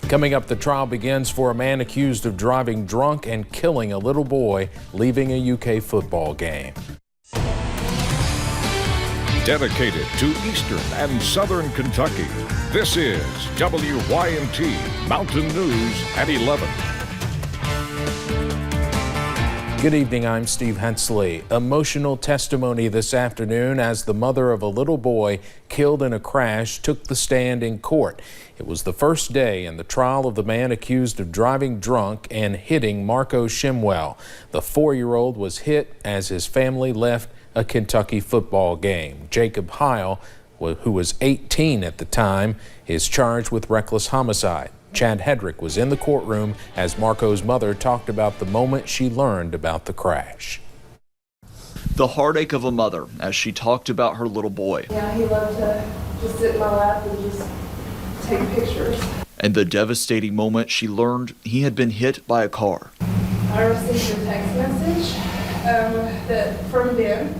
Coming up, the trial begins for a man accused of driving drunk and killing a little boy leaving a UK football game. Dedicated to Eastern and Southern Kentucky, this is WYMT Mountain News at 11. Good evening, I'm Steve Hensley. Emotional testimony this afternoon as the mother of a little boy killed in a crash took the stand in court. It was the first day in the trial of the man accused of driving drunk and hitting Marco Shimwell. The 4-year-old was hit as his family left a Kentucky football game. Jacob Heil, who was 18 at the time, is charged with reckless homicide. Chad Hedrick was in the courtroom as Marco's mother talked about the moment she learned about the crash. The heartache of a mother as she talked about her little boy. Yeah, he loved to just sit in my lap and just take pictures. And the devastating moment she learned he had been hit by a car. I received a text message from Ben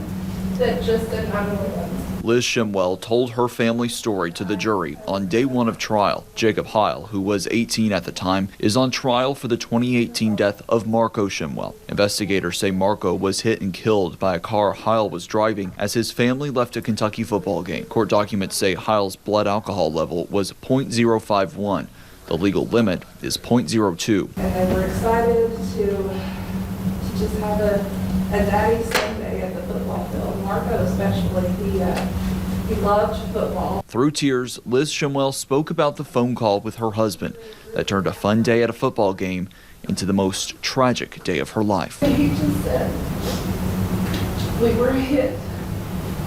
that just said 911. Liz Shimwell told her family story to the jury on day one of trial. Jacob Heil, who was 18 at the time, is on trial for the 2018 death of Marco Shimwell. Investigators say Marco was hit and killed by a car Heil was driving as his family left a Kentucky football game. Court documents say Heil's blood alcohol level was .051. The legal limit is .02. And they were excited to just have a daddy Sunday at the football field. Marco especially, he loved football. Through tears, Liz Shimwell spoke about the phone call with her husband that turned a fun day at a football game into the most tragic day of her life. He just said, we were hit,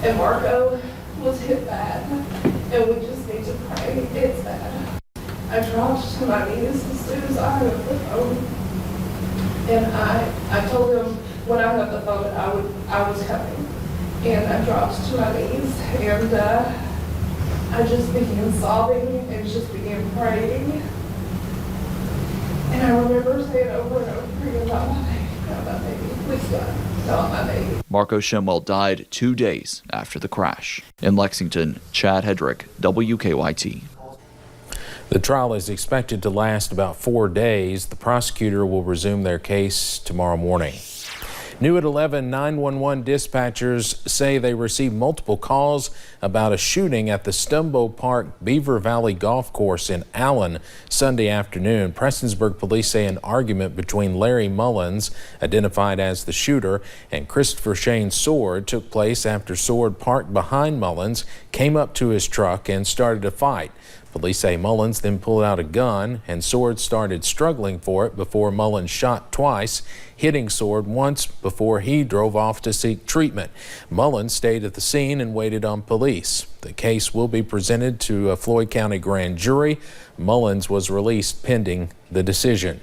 and Marco was hit bad, and we just need to pray it's bad. I dropped to my knees as soon as I hung up the phone, and I told him when I hung up the phone I was coming. And I dropped to my knees, and I just began sobbing and just began praying. And I remember saying over and over again, not my baby, not my baby, please God, not my baby. Marco Shimwell died 2 days after the crash. In Lexington, Chad Hedrick, WKYT. The trial is expected to last about 4 days. The prosecutor will resume their case tomorrow morning. New at 11, 911 dispatchers say they received multiple calls about a shooting at the Stumbo Park Beaver Valley Golf Course in Allen Sunday afternoon. Prestonsburg police say an argument between Larry Mullins, identified as the shooter, and Christopher Shane Sword took place after Sword parked behind Mullins, came up to his truck, and started a fight. Police say Mullins then pulled out a gun and Sword started struggling for it before Mullins shot twice, hitting Sword once before he drove off to seek treatment. Mullins stayed at the scene and waited on police. The case will be presented to a Floyd County grand jury. Mullins was released pending the decision.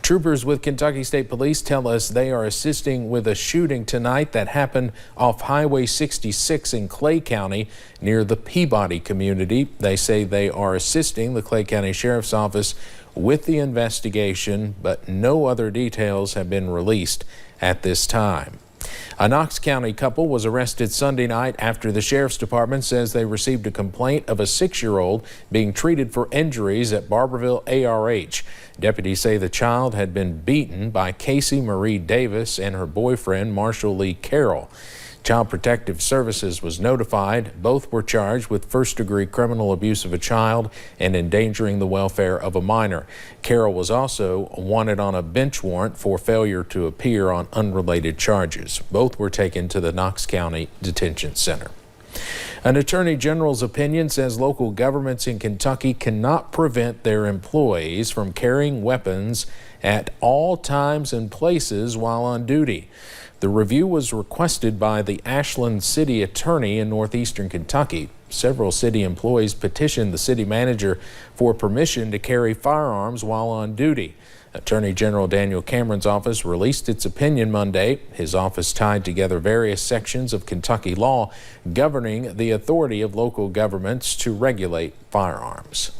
Troopers with Kentucky State Police tell us they are assisting with a shooting tonight that happened off Highway 66 in Clay County near the Peabody community. They say they are assisting the Clay County Sheriff's Office with the investigation, but no other details have been released at this time. A Knox County couple was arrested Sunday night after the Sheriff's Department says they received a complaint of a 6-year-old being treated for injuries at Barberville ARH. Deputies say the child had been beaten by Casey Marie Davis and her boyfriend Marshall Lee Carroll. Child Protective Services was notified. Both were charged with first-degree criminal abuse of a child and endangering the welfare of a minor. Carroll was also wanted on a bench warrant for failure to appear on unrelated charges. Both were taken to the Knox County Detention Center. An attorney general's opinion says local governments in Kentucky cannot prevent their employees from carrying weapons at all times and places while on duty. The review was requested by the Ashland City Attorney in northeastern Kentucky. Several city employees petitioned the city manager for permission to carry firearms while on duty. Attorney General Daniel Cameron's office released its opinion Monday. His office tied together various sections of Kentucky law governing the authority of local governments to regulate firearms.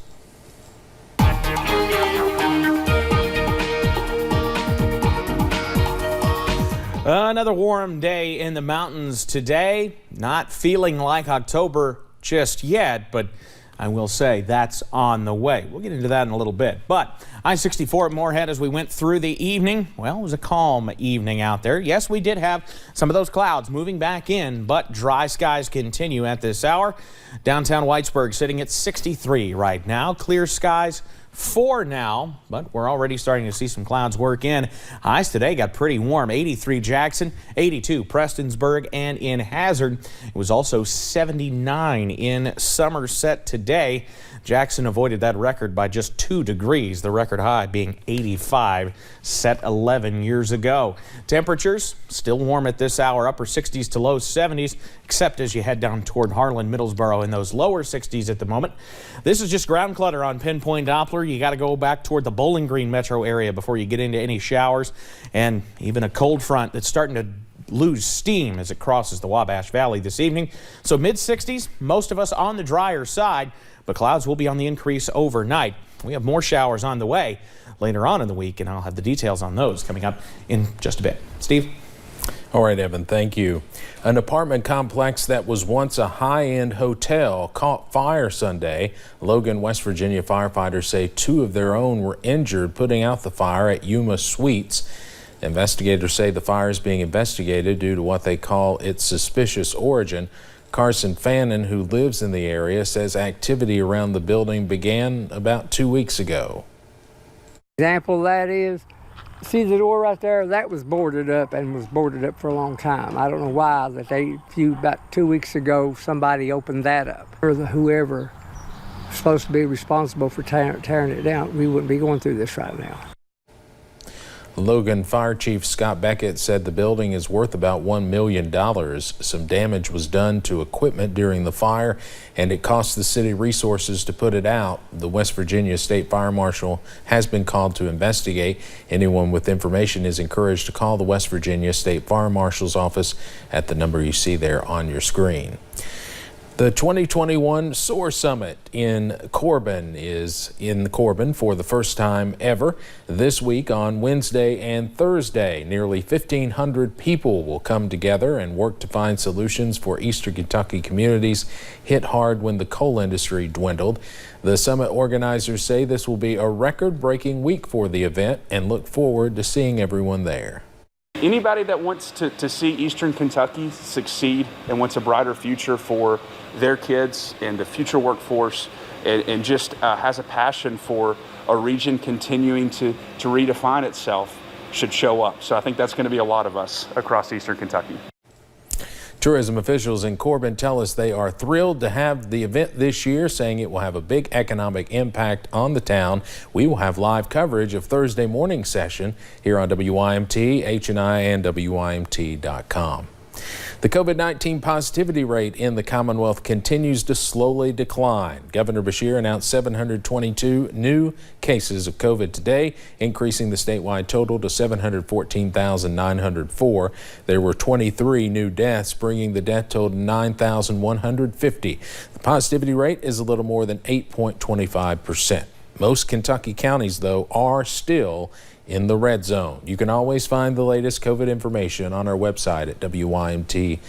Another warm day in the mountains today. Not feeling like October just yet, but I will say that's on the way. We'll get into that in a little bit. But I-64 at Moorhead, as we went through the evening, well, it was a calm evening out there. Yes, we did have some of those clouds moving back in, but dry skies continue at this hour. Downtown Whitesburg sitting at 63 right now. Clear skies 4 now, but we're already starting to see some clouds work in. Highs today got pretty warm. 83 Jackson, 82 Prestonsburg, and in Hazard. It was also 79 in Somerset today. Jackson avoided that record by just 2 degrees, the record high being 85, set 11 years ago. Temperatures still warm at this hour, upper 60s to low 70s, except as you head down toward Harlan, Middlesboro in those lower 60s at the moment. This is just ground clutter on Pinpoint Doppler. You got to go back toward the Bowling Green metro area before you get into any showers, and even a cold front that's starting to lose steam as it crosses the Wabash Valley this evening. So mid-60s, most of us on the drier side, but clouds will be on the increase overnight. We have more showers on the way later on in the week, and I'll have the details on those coming up in just a bit. Steve? All right, Evan, thank you. An apartment complex that was once a high-end hotel caught fire Sunday. Logan, West Virginia firefighters say 2 of their own were injured putting out the fire at Yuma Suites. Investigators say the fire is being investigated due to what they call its suspicious origin. Carson Fannin, who lives in the area, says activity around the building began about 2 weeks ago. Example of that is, see the door right there? That was boarded up and was boarded up for a long time. I don't know why, that about 2 weeks ago, somebody opened that up. Or whoever was supposed to be responsible for tearing it down, we wouldn't be going through this right now. Logan Fire Chief Scott Beckett said the building is worth about $1 million. Some damage was done to equipment during the fire, and it cost the city resources to put it out. The West Virginia State Fire Marshal has been called to investigate. Anyone with information is encouraged to call the West Virginia State Fire Marshal's office at the number you see there on your screen. The 2021 SOAR Summit in Corbin is in Corbin for the first time ever this week on Wednesday and Thursday. Nearly 1,500 people will come together and work to find solutions for Eastern Kentucky communities hit hard when the coal industry dwindled. The summit organizers say this will be a record-breaking week for the event and look forward to seeing everyone there. Anybody that wants to see Eastern Kentucky succeed and wants a brighter future for their kids and the future workforce and just has a passion for a region continuing to redefine itself should show up. So I think that's going to be a lot of us across Eastern Kentucky. Tourism officials in Corbin tell us they are thrilled to have the event this year, saying it will have a big economic impact on the town. We will have live coverage of Thursday morning session here on WYMT, HNI, and WYMT.com. The COVID-19 positivity rate in the Commonwealth continues to slowly decline. Governor Beshear announced 722 new cases of COVID today, increasing the statewide total to 714,904. There were 23 new deaths, bringing the death total to 9,150. The positivity rate is a little more than 8.25%. Most Kentucky counties, though, are still in the red zone. You can always find the latest COVID information on our website at WYMT.com.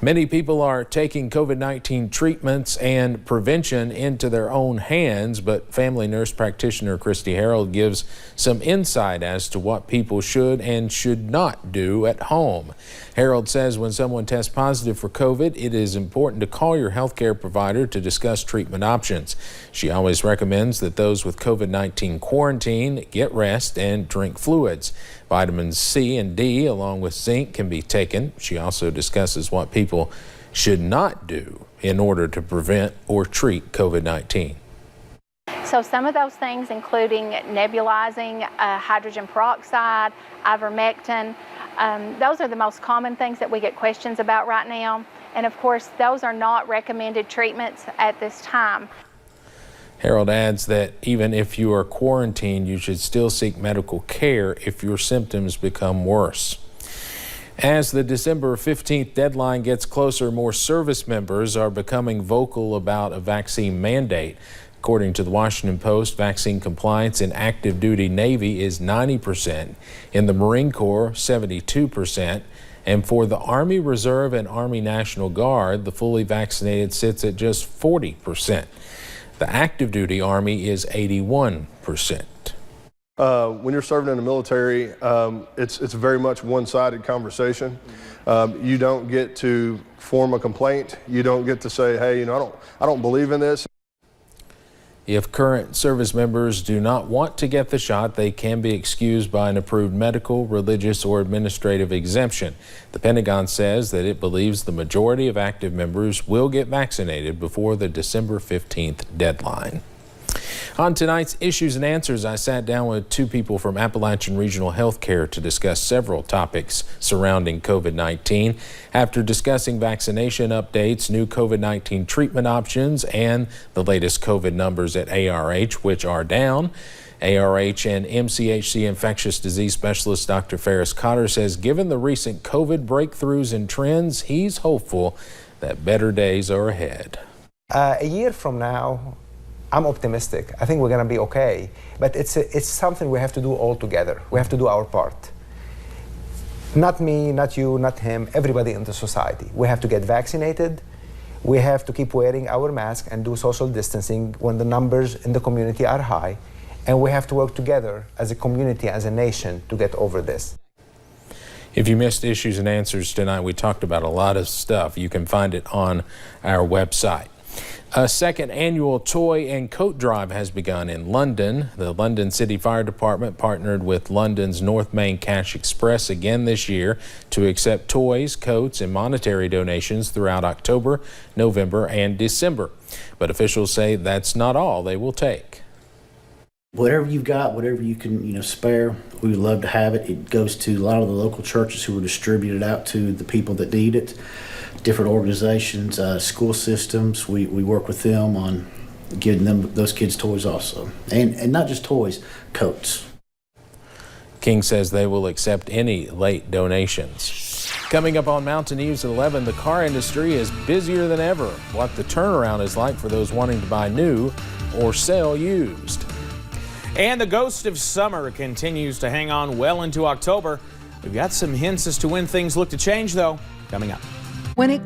Many people are taking COVID-19 treatments and prevention into their own hands, but family nurse practitioner Christy Harold gives some insight as to what people should and should not do at home. Harold says when someone tests positive for COVID, it is important to call your healthcare provider to discuss treatment options. She always recommends that those with COVID-19 quarantine get rest and drink fluids. Vitamins C and D along with zinc can be taken. She also discusses what people should not do in order to prevent or treat COVID-19. So some of those things including nebulizing hydrogen peroxide, ivermectin, those are the most common things that we get questions about right now. And of course, those are not recommended treatments at this time. Harold adds that even if you are quarantined, you should still seek medical care if your symptoms become worse. As the December 15th deadline gets closer, more service members are becoming vocal about a vaccine mandate. According to the Washington Post, vaccine compliance in active duty Navy is 90%, in the Marine Corps 72%, And for the Army Reserve and Army National Guard, the fully vaccinated sits at just 40%. The active duty Army is 81%. When you're serving in the military, it's very much one-sided conversation. You don't get to form a complaint. You don't get to say, hey, I don't believe in this. If current service members do not want to get the shot, they can be excused by an approved medical, religious, or administrative exemption. The Pentagon says that it believes the majority of active members will get vaccinated before the December 15th deadline. On tonight's Issues and Answers, I sat down with two people from Appalachian Regional Healthcare to discuss several topics surrounding COVID-19. After discussing vaccination updates, new COVID-19 treatment options, and the latest COVID numbers at ARH, which are down, ARH and MCHC infectious disease specialist Dr. Ferris Cotter says given the recent COVID breakthroughs and trends, he's hopeful that better days are ahead. A year from now, I'm optimistic. I think we're going to be okay. But it's something we have to do all together. We have to do our part. Not me, not you, not him, everybody in the society. We have to get vaccinated. We have to keep wearing our mask and do social distancing when the numbers in the community are high. And we have to work together as a community, as a nation, to get over this. If you missed Issues and Answers tonight, we talked about a lot of stuff. You can find it on our website. A second annual toy and coat drive has begun in London. The London City Fire Department partnered with London's North Main Cash Express again this year to accept toys, coats, and monetary donations throughout October, November, and December. But officials say that's not all they will take. Whatever you've got, whatever you can, spare, we would love to have it. It goes to a lot of the local churches who will distribute it out to the people that need it. Different organizations, school systems, we work with them on giving them those kids toys also. And not just toys, coats. King says they will accept any late donations. Coming up on Mountain News at 11, the car industry is busier than ever. What the turnaround is like for those wanting to buy new or sell used. And the ghost of summer continues to hang on well into October. We've got some hints as to when things look to change, though, coming up. When it